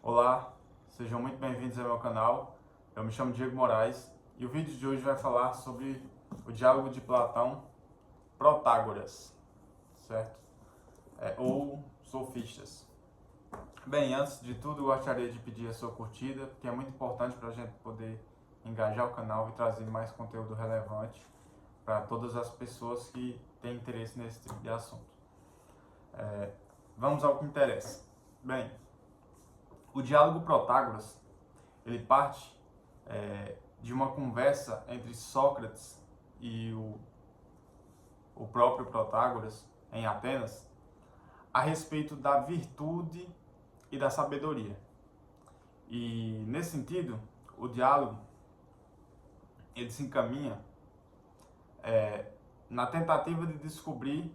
Olá, sejam muito bem-vindos ao meu canal. Eu me chamo Diego Moraes e o vídeo de hoje vai falar sobre o diálogo de Platão, Protágoras, certo? Ou sofistas. Bem, antes de tudo, eu gostaria de pedir a sua curtida, que é muito importante para a gente poder engajar o canal e trazer mais conteúdo relevante para todas as pessoas que têm interesse nesse tipo de assunto. Vamos ao que interessa. Bem, o diálogo Protágoras ele parte de uma conversa entre Sócrates e o próprio Protágoras em Atenas a respeito da virtude e da sabedoria. E nesse sentido, o diálogo ele se encaminha na tentativa de descobrir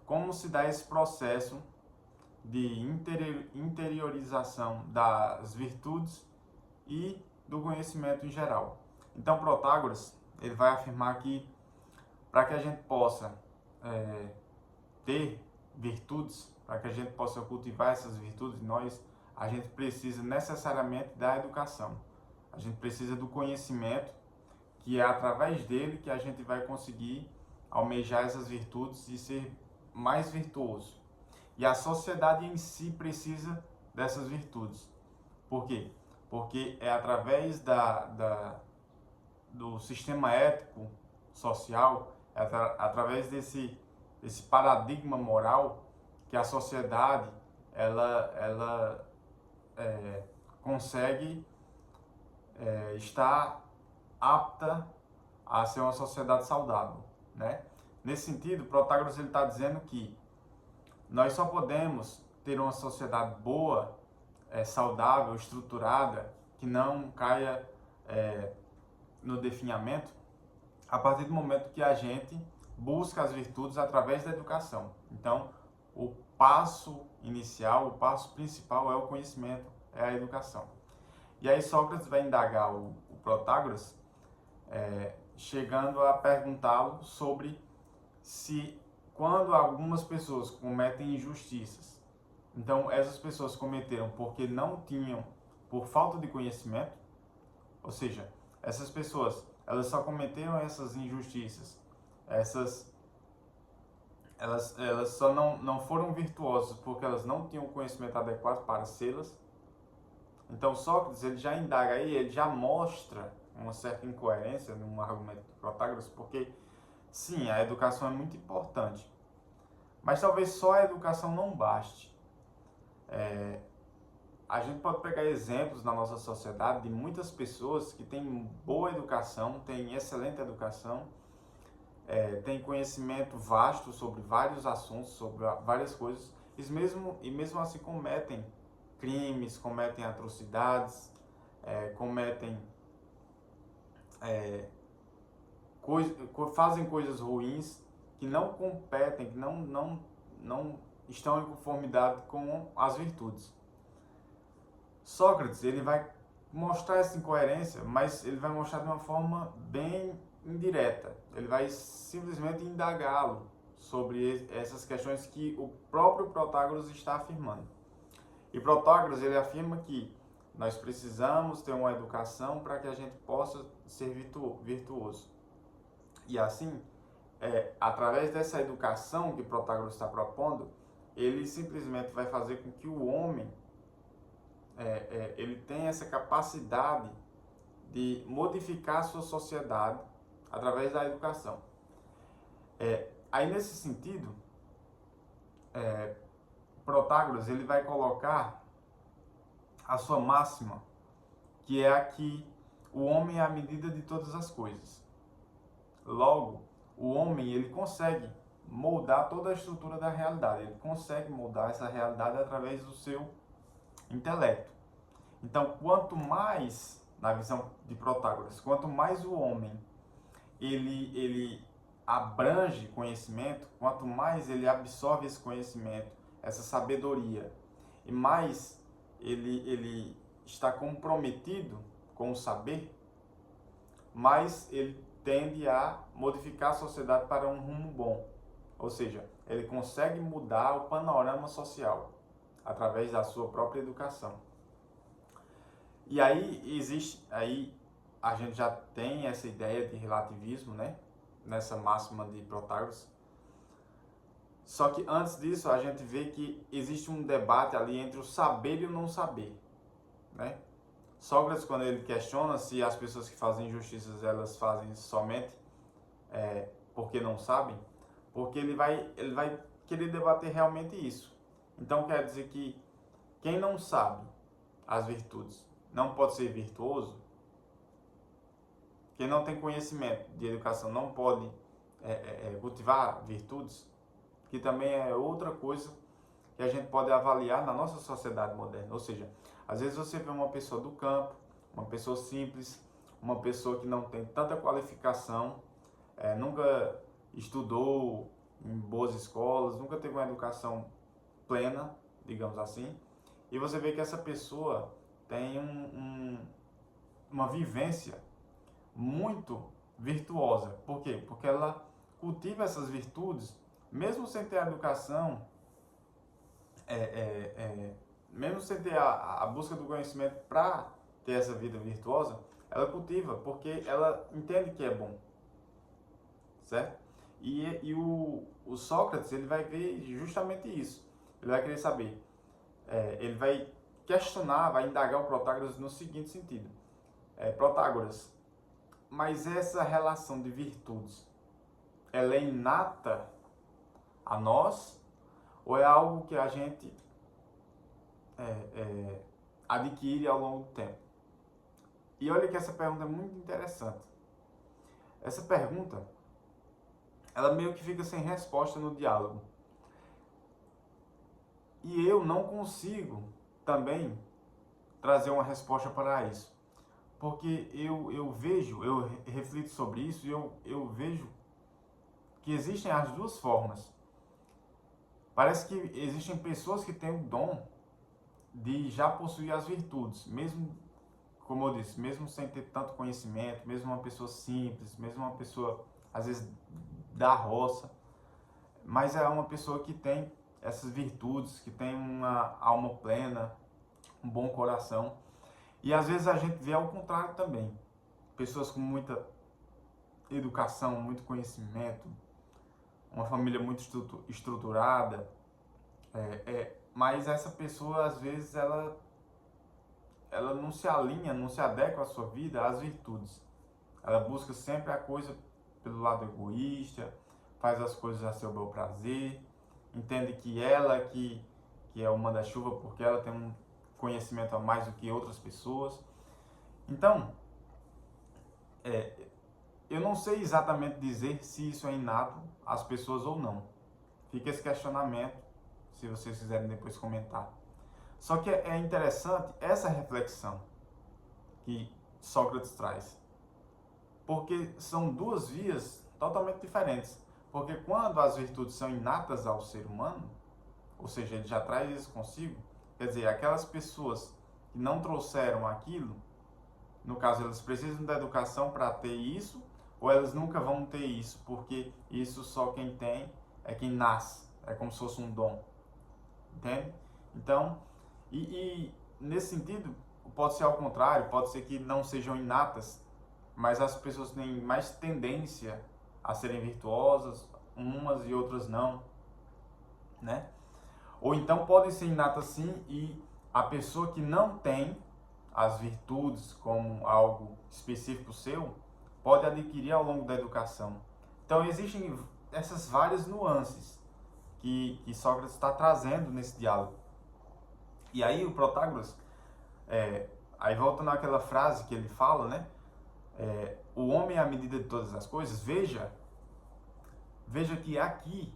como se dá esse processo de interiorização das virtudes e do conhecimento em geral. Então, Protágoras ele vai afirmar que para que a gente possa ter virtudes, para que a gente possa cultivar essas virtudes em nós, a gente precisa necessariamente da educação. A gente precisa do conhecimento, que é através dele que a gente vai conseguir almejar essas virtudes e ser mais virtuoso. E a sociedade em si precisa dessas virtudes. Por quê? Porque é através do sistema ético social, através desse paradigma moral que a sociedade ela consegue estar apta a ser uma sociedade saudável, né? Nesse sentido, Protágoras ele está dizendo que nós só podemos ter uma sociedade boa, saudável, estruturada, que não caia no definhamento, a partir do momento que a gente busca as virtudes através da educação. Então, o passo inicial, o passo principal é o conhecimento, é a educação. E aí Sócrates vai indagar o Protágoras, chegando a perguntá-lo sobre se quando algumas pessoas cometem injustiças, então essas pessoas cometeram porque não tinham, por falta de conhecimento, ou seja, essas pessoas elas só cometeram essas injustiças, elas só não foram virtuosas porque elas não tinham o conhecimento adequado para sê-las. Então Sócrates ele já indaga aí, ele já mostra uma certa incoerência no argumento do Protágoras, porque sim, a educação é muito importante, mas talvez só a educação não baste. A gente pode pegar exemplos na nossa sociedade de muitas pessoas que têm boa educação, têm excelente educação, têm conhecimento vasto sobre vários assuntos, sobre várias coisas, e mesmo assim cometem crimes, cometem atrocidades, cometem fazem coisas ruins que não competem, que não estão em conformidade com as virtudes. Sócrates ele vai mostrar essa incoerência, mas ele vai mostrar de uma forma bem indireta. Ele vai simplesmente indagá-lo sobre essas questões que o próprio Protágoras está afirmando. E Protágoras ele afirma que nós precisamos ter uma educação para que a gente possa ser virtuoso. E assim, através dessa educação que Protágoras está propondo, ele simplesmente vai fazer com que o homem ele tenha essa capacidade de modificar a sua sociedade através da educação. Aí nesse sentido, Protágoras ele vai colocar a sua máxima, que é a que o homem é a medida de todas as coisas. Logo, o homem ele consegue moldar toda a estrutura da realidade, ele consegue moldar essa realidade através do seu intelecto. Então, quanto mais, na visão de Protágoras, quanto mais o homem ele abrange conhecimento, quanto mais ele absorve esse conhecimento, essa sabedoria, e mais ele está comprometido com o saber, mais ele tende a modificar a sociedade para um rumo bom. Ou seja, ele consegue mudar o panorama social através da sua própria educação. E aí existe, aí a gente já tem essa ideia de relativismo, né? Nessa máxima de Protágoras. Só que antes disso a gente vê que existe um debate ali entre o saber e o não saber, né? Sócrates, quando ele questiona se as pessoas que fazem injustiças elas fazem somente porque não sabem, porque ele vai querer debater realmente isso. Então quer dizer que quem não sabe as virtudes não pode ser virtuoso, quem não tem conhecimento de educação não pode cultivar virtudes, que também é outra coisa que a gente pode avaliar na nossa sociedade moderna. Ou seja, às vezes você vê uma pessoa do campo, uma pessoa simples, uma pessoa que não tem tanta qualificação, nunca estudou em boas escolas, nunca teve uma educação plena, digamos assim, e você vê que essa pessoa tem uma vivência muito virtuosa. Por quê? Porque ela cultiva essas virtudes, mesmo sem ter a educação, mesmo sem ter a busca do conhecimento para ter essa vida virtuosa, ela cultiva, porque ela entende que é bom, certo? E o Sócrates, ele vai ver justamente isso. Ele vai querer saber, ele vai questionar, vai indagar o Protágoras no seguinte sentido. Protágoras, mas essa relação de virtudes, ela é inata a nós ou é algo que a gente adquire ao longo do tempo? E olha que essa pergunta é muito interessante. Essa pergunta, ela meio que fica sem resposta no diálogo. E eu não consigo também trazer uma resposta para isso. Porque eu vejo, eu reflito sobre isso e eu vejo que existem as duas formas. Parece que existem pessoas que têm o dom de já possuir as virtudes, mesmo, como eu disse, mesmo sem ter tanto conhecimento, mesmo uma pessoa simples, mesmo uma pessoa, às vezes, da roça, mas é uma pessoa que tem essas virtudes, que tem uma alma plena, um bom coração. E às vezes a gente vê ao contrário também. Pessoas com muita educação, muito conhecimento, uma família muito estruturada, mas essa pessoa às vezes ela não se alinha, não se adequa à sua vida às virtudes. Ela busca sempre a coisa pelo lado egoísta, faz as coisas a seu bel prazer, entende que ela que é o manda-chuva porque ela tem um conhecimento a mais do que outras pessoas. Então, eu não sei exatamente dizer se isso é inato às pessoas ou não. Fica esse questionamento, se vocês quiserem depois comentar. Só que é interessante essa reflexão que Sócrates traz, porque são duas vias totalmente diferentes. Porque quando as virtudes são inatas ao ser humano, ou seja, ele já traz isso consigo, quer dizer, aquelas pessoas que não trouxeram aquilo, no caso, elas precisam da educação para ter isso, ou elas nunca vão ter isso, porque isso só quem tem é quem nasce, é como se fosse um dom, entende? Então, e nesse sentido, pode ser ao contrário, pode ser que não sejam inatas, mas as pessoas têm mais tendência a serem virtuosas, umas e outras não, né? Ou então podem ser inatas sim e a pessoa que não tem as virtudes como algo específico seu, pode adquirir ao longo da educação. Então existem essas várias nuances que Sócrates está trazendo nesse diálogo. E aí o Protágoras, aí voltando àquela frase que ele fala, né? O homem é a medida de todas as coisas. Veja que aqui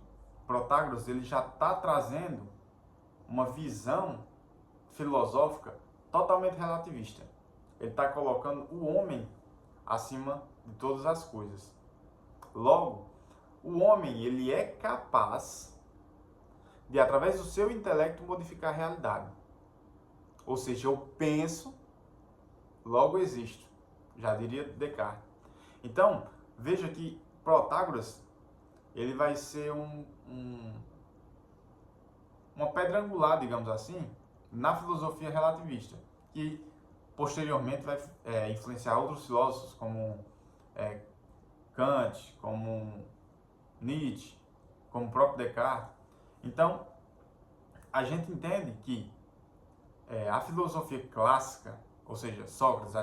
Protágoras ele já está trazendo uma visão filosófica totalmente relativista. Ele está colocando o homem acima de todas as coisas. Logo, o homem ele é capaz de, através do seu intelecto, modificar a realidade. Ou seja, eu penso, logo existo. Já diria Descartes. Então, veja que Protágoras ele vai ser uma pedra angular, digamos assim, na filosofia relativista, que posteriormente vai influenciar outros filósofos como Kant, como Nietzsche, como o próprio Descartes. Então, a gente entende que a filosofia clássica, ou seja, Sócrates,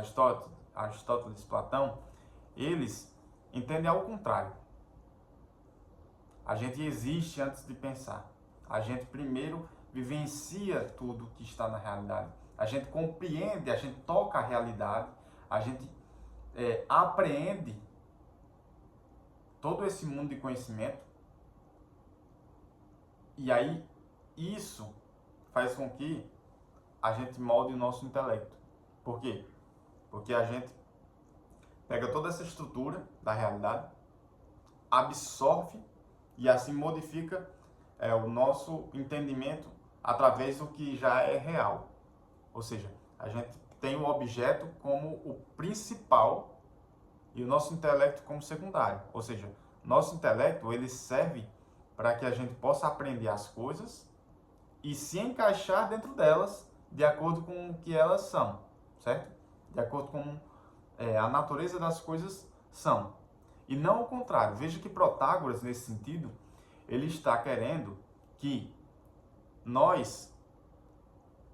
Aristóteles, Platão, eles entendem ao contrário. A gente existe antes de pensar. A gente primeiro vivencia tudo que está na realidade. A gente compreende, a gente toca a realidade, a gente apreende todo esse mundo de conhecimento. E aí, isso faz com que a gente molde o nosso intelecto. Por quê? Porque a gente pega toda essa estrutura da realidade, absorve e assim modifica o nosso entendimento através do que já é real. Ou seja, a gente tem o objeto como o principal e o nosso intelecto como secundário. Ou seja, nosso intelecto ele serve para que a gente possa aprender as coisas e se encaixar dentro delas de acordo com o que elas são, certo? De acordo com a natureza das coisas são. E não o contrário. Veja que Protágoras, nesse sentido, ele está querendo que nós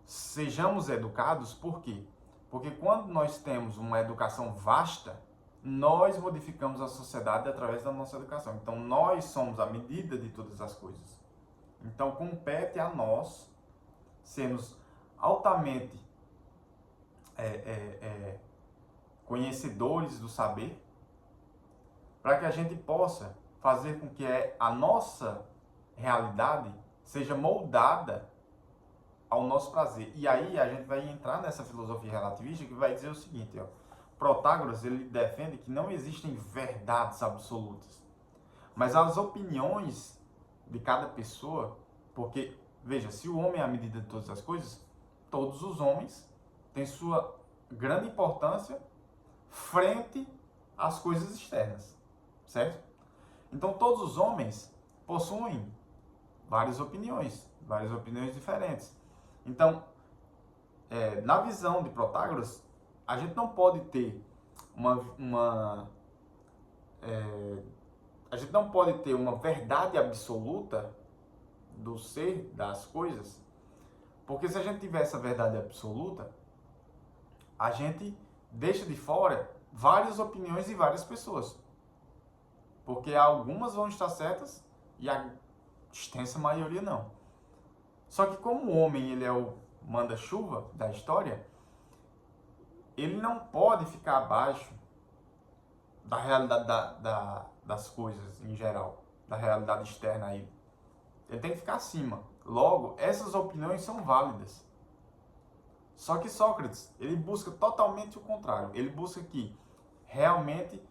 sejamos educados. Por quê? Porque quando nós temos uma educação vasta, nós modificamos a sociedade através da nossa educação. Então, nós somos a medida de todas as coisas. Então, compete a nós sermos altamente conhecedores do saber, para que a gente possa fazer com que a nossa realidade seja moldada ao nosso prazer. E aí a gente vai entrar nessa filosofia relativista que vai dizer o seguinte, Protágoras ele defende que não existem verdades absolutas, mas as opiniões de cada pessoa, porque, veja, se o homem é a medida de todas as coisas, todos os homens têm sua grande importância frente às coisas externas, certo? Então, todos os homens possuem várias opiniões diferentes. Então, na visão de Protágoras, a gente não pode ter a gente não pode ter uma verdade absoluta do ser, das coisas, porque se a gente tiver essa verdade absoluta, a gente deixa de fora várias opiniões de várias pessoas. Porque algumas vão estar certas e a extensa maioria não. Só que como o homem ele é o manda-chuva da história, ele não pode ficar abaixo da realidade das coisas em geral, da realidade externa a ele. Ele tem que ficar acima. Logo, essas opiniões são válidas. Só que Sócrates, ele busca totalmente o contrário. Ele busca que realmente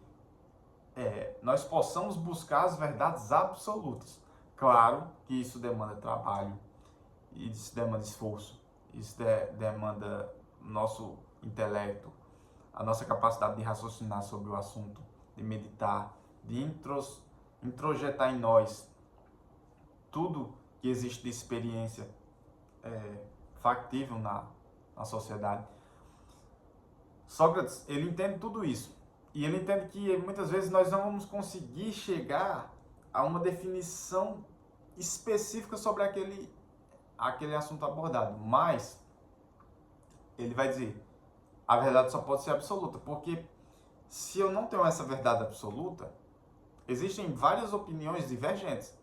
nós possamos buscar as verdades absolutas. Claro que isso demanda trabalho, isso demanda esforço, isso demanda nosso intelecto, a nossa capacidade de raciocinar sobre o assunto, de meditar, de introjetar em nós tudo que existe de experiência factível na sociedade. Sócrates, ele entende tudo isso. E ele entende que muitas vezes nós não vamos conseguir chegar a uma definição específica sobre aquele assunto abordado. Mas ele vai dizer, a verdade só pode ser absoluta. Porque se eu não tenho essa verdade absoluta, existem várias opiniões divergentes.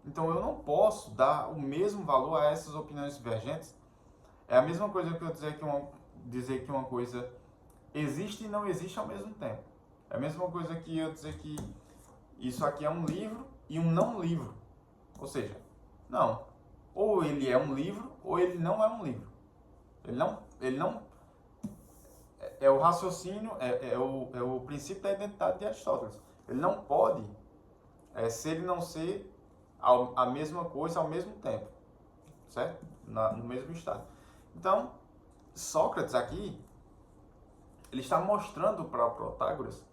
Então eu não posso dar o mesmo valor a essas opiniões divergentes. É a mesma coisa que eu dizer que uma coisa existe e não existe ao mesmo tempo. É a mesma coisa que eu dizer que isso aqui é um livro e um não livro. Ou seja, não. Ou ele é um livro ou ele não é um livro. Ele não é o raciocínio, é o princípio da identidade de Aristóteles. Ele não pode ser e não ser a mesma coisa ao mesmo tempo. Certo? No mesmo estado. Então, Sócrates aqui, ele está mostrando para Protágoras,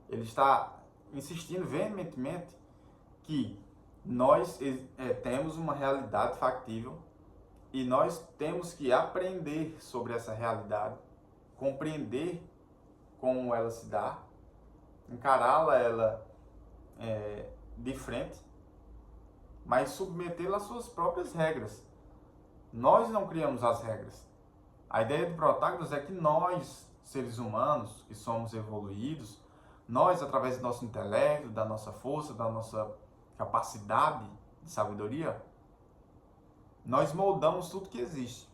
ele está insistindo veementemente que nós temos uma realidade factível E nós temos que aprender sobre essa realidade, compreender como ela se dá, encará-la de frente, mas submetê-la às suas próprias regras. Nós não criamos as regras. A ideia de Protágoras é que nós, seres humanos, que somos evoluídos, nós, através do nosso intelecto, da nossa força, da nossa capacidade de sabedoria, nós moldamos tudo que existe.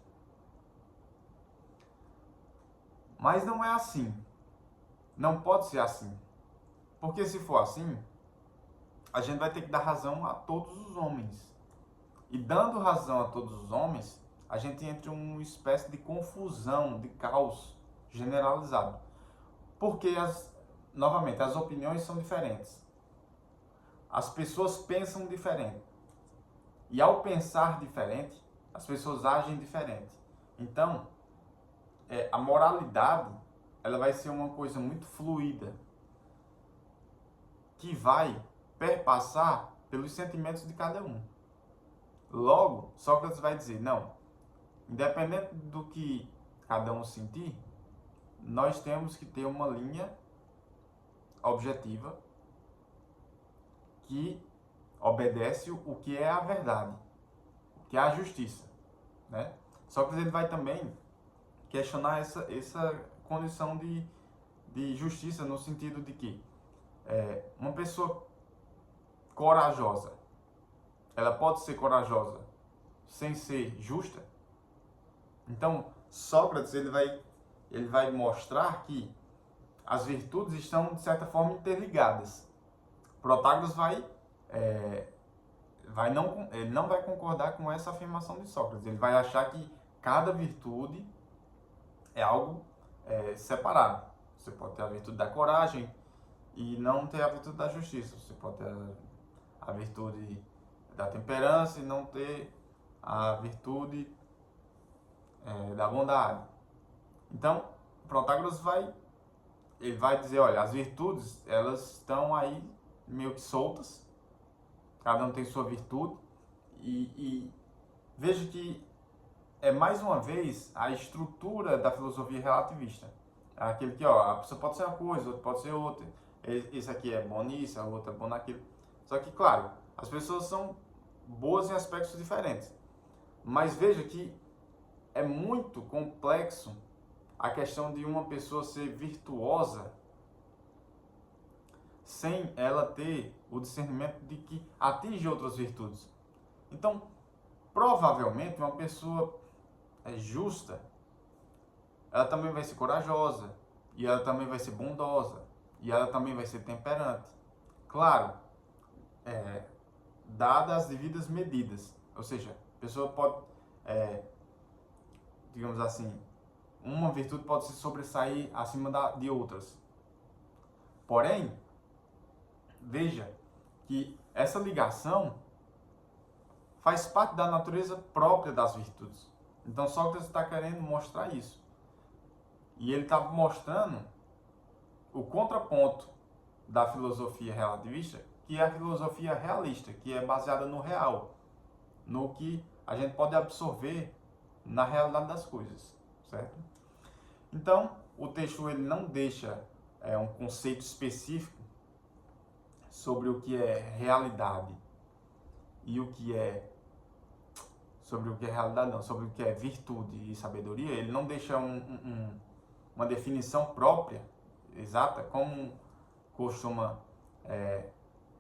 Mas não é assim. Não pode ser assim. Porque se for assim, a gente vai ter que dar razão a todos os homens. E dando razão a todos os homens, a gente entra em uma espécie de confusão, de caos generalizado. Porque, novamente, as opiniões são diferentes. As pessoas pensam diferente. E ao pensar diferente, as pessoas agem diferente. Então, a moralidade, ela vai ser uma coisa muito fluida, que vai perpassar pelos sentimentos de cada um. Logo, Sócrates vai dizer, não, independente do que cada um sentir, nós temos que ter uma linha objetiva que obedece o que é a verdade, o que é a justiça, né? Sócrates ele vai também questionar essa condição de justiça no sentido de que uma pessoa corajosa, ela pode ser corajosa sem ser justa? Então, Sócrates ele vai mostrar que as virtudes estão, de certa forma, interligadas. Protágoras ele não vai concordar com essa afirmação de Sócrates. Ele vai achar que cada virtude é algo separado. Você pode ter a virtude da coragem e não ter a virtude da justiça. Você pode ter a virtude da temperança e não ter a virtude da bondade. Então, Protágoras vai dizer, olha, as virtudes, elas estão aí meio que soltas, cada um tem sua virtude, e veja que mais uma vez a estrutura da filosofia relativista. É aquele que, a pessoa pode ser uma coisa, outra pode ser outra, esse aqui é bom nisso, a outra é bom naquilo. Só que, claro, as pessoas são boas em aspectos diferentes, mas veja que é muito complexo a questão de uma pessoa ser virtuosa sem ela ter o discernimento de que atinge outras virtudes. Então, provavelmente, uma pessoa justa, ela também vai ser corajosa, e ela também vai ser bondosa, e ela também vai ser temperante. Claro, dadas as devidas medidas. Ou seja, a pessoa pode, digamos assim, uma virtude pode se sobressair acima de outras. Porém, veja que essa ligação faz parte da natureza própria das virtudes. Então, Sócrates está querendo mostrar isso. E ele está mostrando o contraponto da filosofia relativista, que é a filosofia realista, que é baseada no real, no que a gente pode absorver na realidade das coisas, certo? Então, o texto ele não deixa um conceito específico sobre o que é realidade e o que é sobre o que é realidade não, sobre o que é virtude e sabedoria. Ele não deixa uma definição própria, exata, como costuma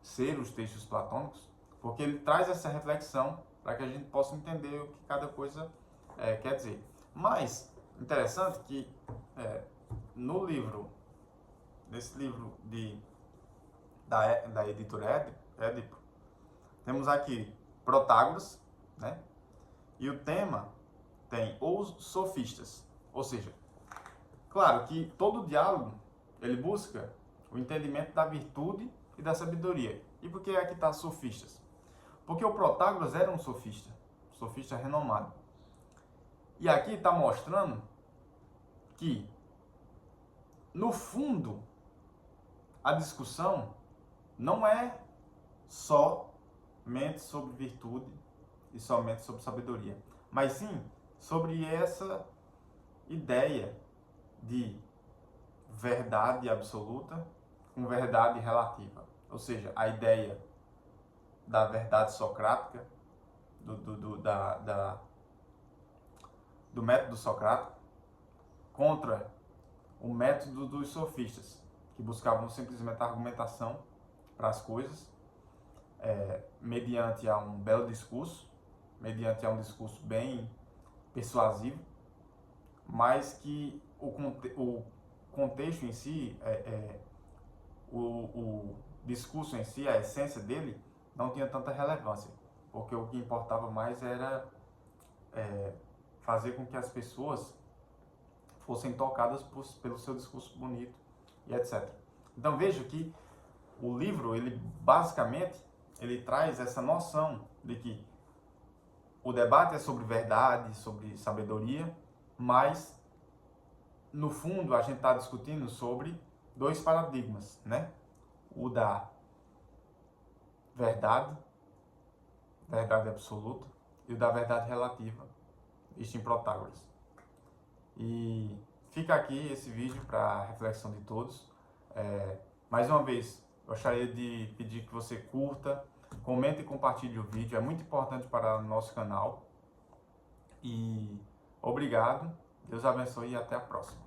ser os textos platônicos, porque ele traz essa reflexão para que a gente possa entender o que cada coisa quer dizer. Mas, interessante que nesse livro da editora Édipo, temos aqui Protágoras, né? E o tema tem os sofistas, ou seja, claro que todo diálogo ele busca o entendimento da virtude e da sabedoria. E por que aqui está sofistas? Porque o Protágoras era um sofista renomado. E aqui está mostrando que, no fundo, a discussão não é somente sobre virtude e somente sobre sabedoria. mas sim sobre essa ideia de verdade absoluta com verdade relativa. Ou seja, a ideia da verdade socrática, do método socrático, contra o método dos sofistas, que buscavam simplesmente a argumentação para as coisas, mediante a um belo discurso, mediante a um discurso bem persuasivo, mas que o contexto em si, o discurso em si, a essência dele, não tinha tanta relevância, porque o que importava mais era fazer com que as pessoas fossem tocadas pelo seu discurso bonito e etc. Então veja que o livro, ele basicamente, ele traz essa noção de que o debate é sobre verdade, sobre sabedoria, mas no fundo a gente está discutindo sobre dois paradigmas, né? O da verdade absoluta, e o da verdade relativa, visto em Protágoras. E fica aqui esse vídeo para a reflexão de todos. Mais uma vez, gostaria de pedir que você curta, comente e compartilhe o vídeo, é muito importante para o nosso canal. E obrigado, Deus abençoe e até a próxima.